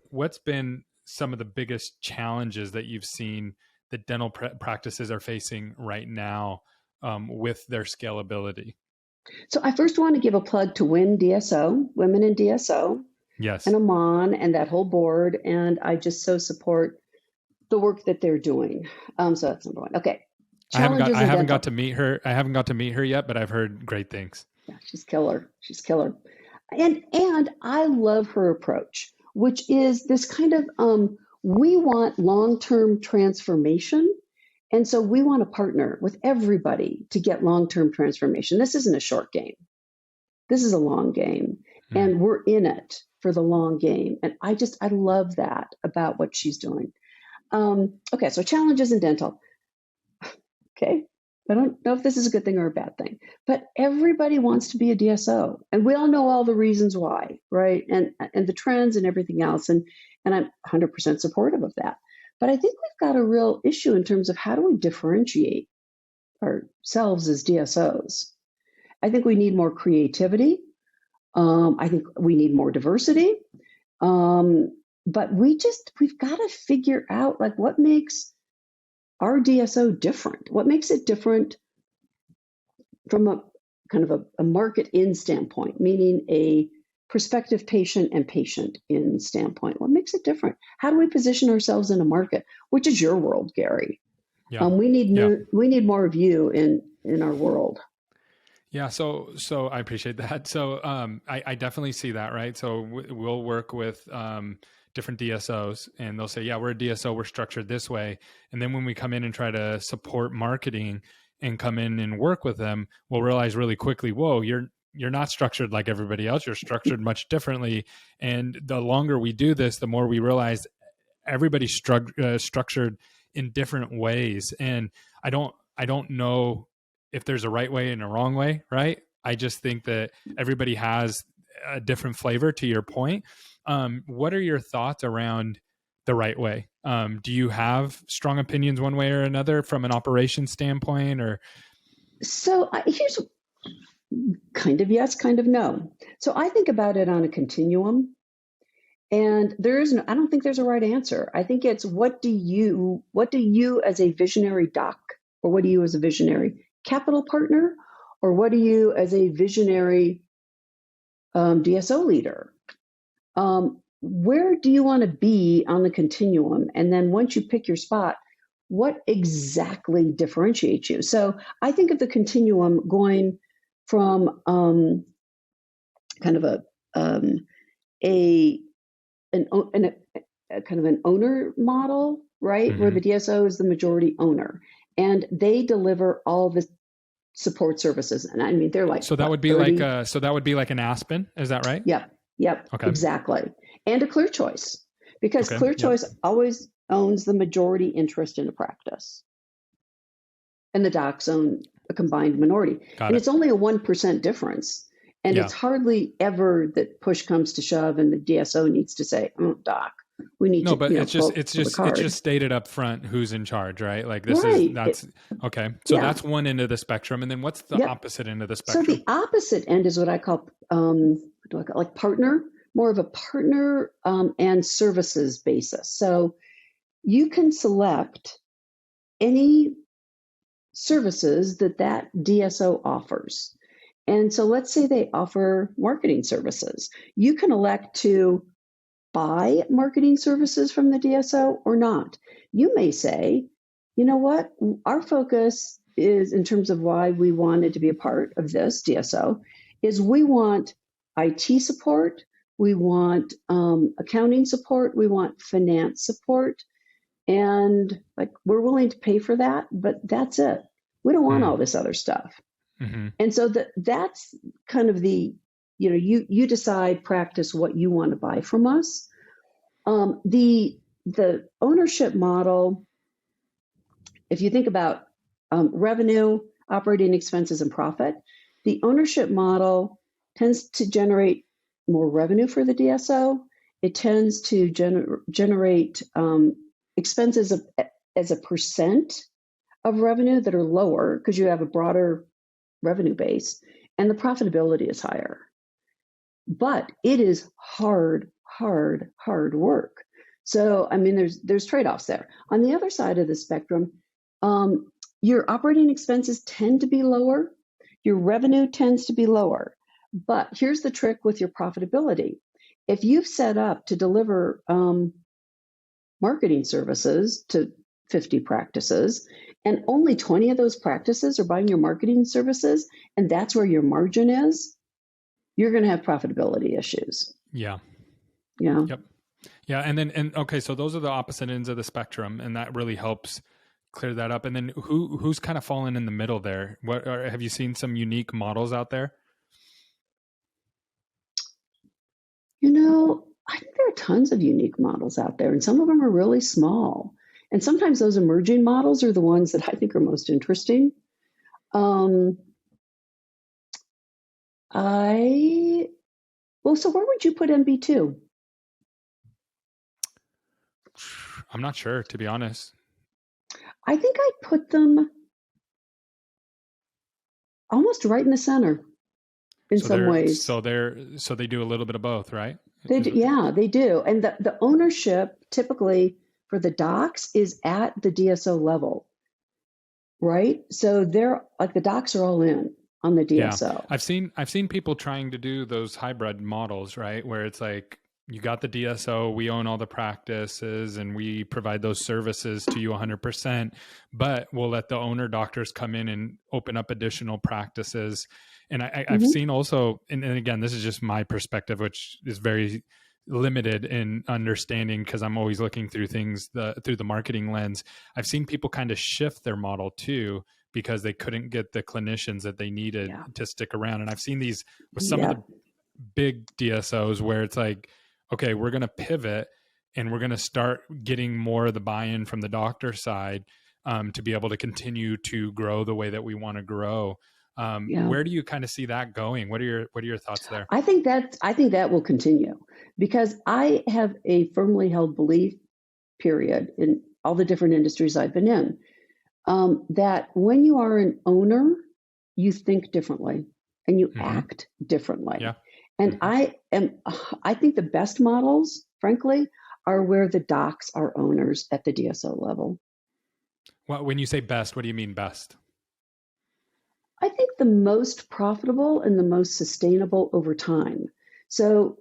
what's been some of the biggest challenges that you've seen that dental practices are facing right now with their scalability? So I first want to give a plug to WIN DSO, Women in DSO, and Yes. Amon and that whole board. And I just so support the work that they're doing. So that's number one. Okay. Challenges I in haven't dental. got to meet her. I haven't got to meet her yet, but I've heard great things. Yeah, she's killer. She's killer. And I love her approach, which is this kind of we want long-term transformation. And so we want to partner with everybody to get long-term transformation. This isn't a short game. This is a long game. And we're in it for the long game. And I love that about what she's doing. Okay, so challenges in dental. Okay, I don't know if this is a good thing or a bad thing, but everybody wants to be a DSO. And we all know all the reasons why, right? And the trends and everything else. And I'm 100% supportive of that. But I think we've got a real issue in terms of how do we differentiate ourselves as DSOs. I think we need more creativity. I think we need more diversity. But we've got to figure out like what makes our DSO different. What makes it different from a kind of a market in standpoint, meaning a prospective patient and patient in standpoint. What makes it different? How do we position ourselves in a market, which is your world, Gary? Yeah. We need more of you in our world. Yeah. So I appreciate that. So I definitely see that, right? So we'll work with different DSOs and they'll say, yeah, we're a DSO, we're structured this way. And then when we come in and try to support marketing and come in and work with them, we'll realize really quickly, whoa, you're not structured like everybody else. You're structured much differently. And the longer we do this, the more we realize everybody's structured in different ways. And I don't know if there's a right way and a wrong way, right? I just think that everybody has a different flavor, to your point. What are your thoughts around the right way? Do you have strong opinions one way or another from an operations standpoint, or? So here's kind of yes, kind of no. So I think about it on a continuum, and I don't think there's a right answer. I think it's what do you as a visionary doc, or what do you as a visionary capital partner, or what do you as a visionary DSO leader? Where do you want to be on the continuum? And then once you pick your spot, what exactly differentiates you? So I think of the continuum going from kind of a kind of an owner model, right? Mm-hmm. Where the DSO is the majority owner, and they deliver all the support services. And I mean, they're like, so that would be 30? like an Aspen. Is that right? Yep. Okay. Exactly. And a Clear Choice, because Clear Choice always owns the majority interest in a practice, and the docs own a combined minority. And it's only a 1% difference. And it's hardly ever that push comes to shove and the DSO needs to say, oh, doc, we need to. No, but it's just stated up front who's in charge, right? Like that's okay. So that's one end of the spectrum. And then what's the opposite end of the spectrum? So the opposite end is what I call, like partner, more of a partner and services basis. So you can select any services that DSO offers. And so let's say they offer marketing services. You can elect to buy marketing services from the DSO or not. You may say, you know what, our focus is, in terms of why we wanted to be a part of this DSO, is we want IT support, we want accounting support, we want finance support, and like we're willing to pay for that, but that's it. We don't want all this other stuff. Mm-hmm. And so that's kind of the, you decide, practice what you want to buy from us. The ownership model, if you think about revenue, operating expenses, and profit, the ownership model tends to generate more revenue for the DSO. It tends to generate expenses as a percent of revenue that are lower because you have a broader revenue base, and the profitability is higher. But it is hard hard work. So, I mean, there's trade-offs there. On the other side of the spectrum, your operating expenses tend to be lower, your revenue tends to be lower. But here's the trick with your profitability. If you've set up to deliver marketing services to 50 practices, and only 20 of those practices are buying your marketing services, and that's where your margin is, you're going to have profitability issues. Yeah. Yeah. Yep. Yeah. And okay, so those are the opposite ends of the spectrum, and that really helps clear that up. And then who's kind of fallen in the middle there? Have you seen some unique models out there? I think there are tons of unique models out there, and some of them are really small. And sometimes those emerging models are the ones that I think are most interesting. So where would you put MB2? I'm not sure, to be honest. I think I'd put them almost right in the center in some ways. So they do a little bit of both, right? They do. And the ownership typically for the docs is at the DSO level, right? So they're like, the docs are all in on the DSO. Yeah. I've seen people trying to do those hybrid models, right? Where it's like, you got the DSO, we own all the practices, and we provide those services to you 100%, but we'll let the owner doctors come in and open up additional practices. And I've seen also, and again, this is just my perspective, which is very limited in understanding because I'm always looking through things through the marketing lens. I've seen people kind of shift their model too, because they couldn't get the clinicians that they needed to stick around. And I've seen these with some of the big DSOs where it's like, okay, we're going to pivot and we're going to start getting more of the buy-in from the doctor side to be able to continue to grow the way that we want to grow. Where do you kind of see that going? What are your thoughts there? I think that will continue, because I have a firmly held belief, period, in all the different industries I've been in, that when you are an owner, you think differently and you act differently. Yeah. And I think the best models, frankly, are where the docs are owners at the DSO level. Well, when you say best, what do you mean best? I think the most profitable and the most sustainable over time. So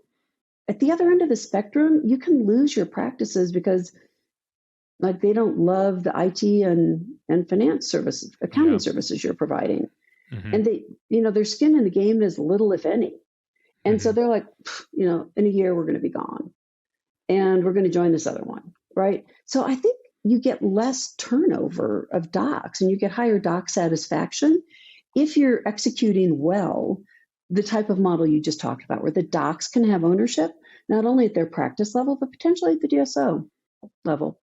at the other end of the spectrum, you can lose your practices because like they don't love the IT and finance services, accounting services you're providing. And they, their skin in the game is little, if any. And so they're like, in a year, we're going to be gone and we're going to join this other one. Right. So I think you get less turnover of docs and you get higher doc satisfaction if you're executing well the type of model you just talked about, where the docs can have ownership, not only at their practice level, but potentially at the DSO level.